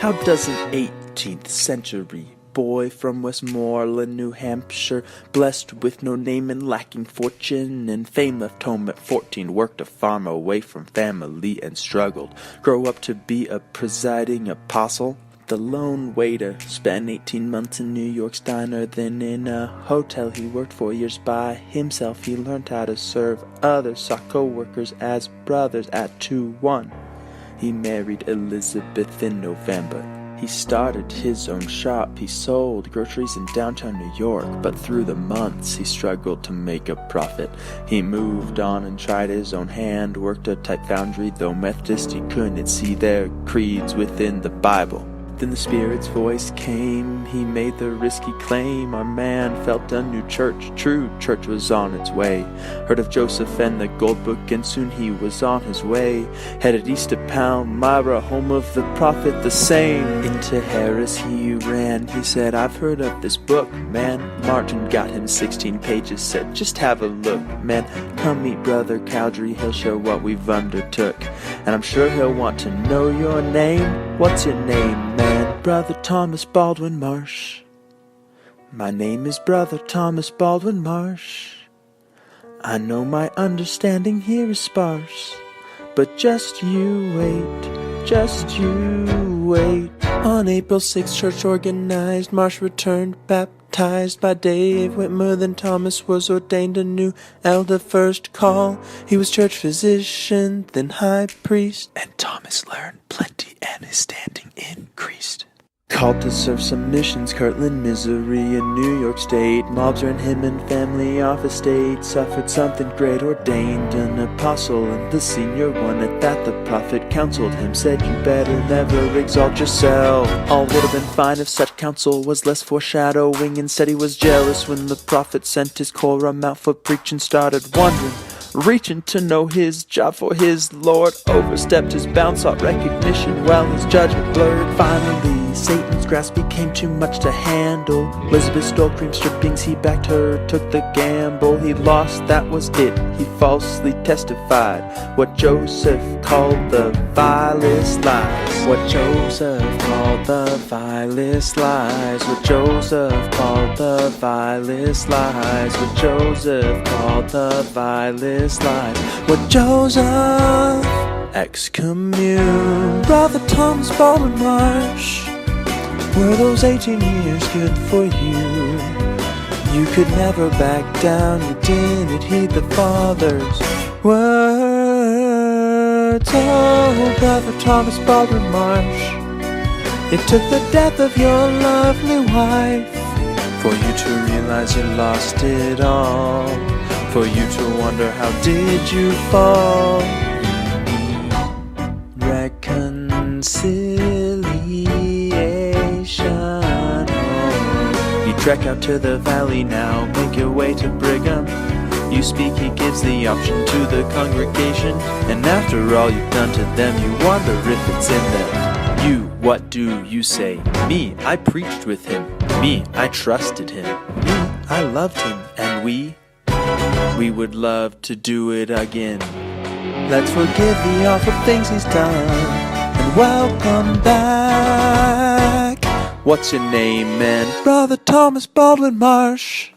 How does an 18th century boy from Westmoreland, New Hampshire, blessed with no name and lacking fortune and fame, left home at 14, worked a farm away from family and struggled, grow up to be a presiding apostle? The lone waiter spent 18 months in New York's diner, then in a hotel he worked 4 years by himself. He learned how to serve others, saw co-workers as brothers at 2-1. He married Elizabeth in November. He started his own shop. He sold groceries in downtown New York, but through the months he struggled to make a profit. He moved on and tried his own hand, worked a type foundry, though Methodist he couldn't see their creeds within the Bible. Then the Spirit's voice came, he made the risky claim. Our man felt a new church, true church was on its way. Heard of Joseph and the gold book, and soon he was on his way. Headed east to Palmyra, home of the prophet the same. Into Harris he ran, he said, I've heard of this book, man. Martin got him 16 pages, said, just have a look, man. Come meet Brother Cowdery, he'll show what we've undertook. And I'm sure he'll want to know your name. What's your name, man? Brother Thomas Baldwin Marsh. My name is Brother Thomas Baldwin Marsh. I know my understanding here is sparse, but just you wait, just you wait. On April 6th, church organized, Marsh returned baptized by Dave Whitmer. Then Thomas was ordained a new elder first call. He was church physician, then high priest, and Thomas learned plenty and his standing increased. Called to serve some missions, Kirtland, Missouri, in New York State. Mobs ran him and family off estate. Suffered something great, ordained an apostle, and the senior one at that the prophet counseled him, said you better never exalt yourself. All would have been fine if such counsel was less foreshadowing. Instead he was jealous when the prophet sent his quorum out for preaching, started wondering, reaching to know his job for his Lord. Overstepped his bounds, sought recognition while his judgment blurred. Finally Satan's grasp became too much to handle. Elizabeth stole cream strippings, he backed her, took the gamble. He lost, that was it, he falsely testified what Joseph called the vilest lies. What Joseph called the vilest lies. What Joseph called the vilest lies. What Joseph called the vilest lies. What Joseph excommuned. Brother Thomas Baldwin Marsh, were those 18 years good for you? You could never back down, you didn't heed the Father's words. Oh, Brother Thomas Baldwin Marsh, it took the death of your lovely wife for you to realize you lost it all, for you to wonder how did you fall. Reconciliation. Oh. You trek out to the valley now, make your way to Brigham. You speak, he gives the option to the congregation, and after all you've done to them, you wonder if it's in them. You, what do you say? Me, I preached with him. Me, I trusted him. Me, I loved him. And we would love to do it again. Let's forgive the awful things he's done and welcome back. What's your name, man? Brother Thomas Baldwin Marsh.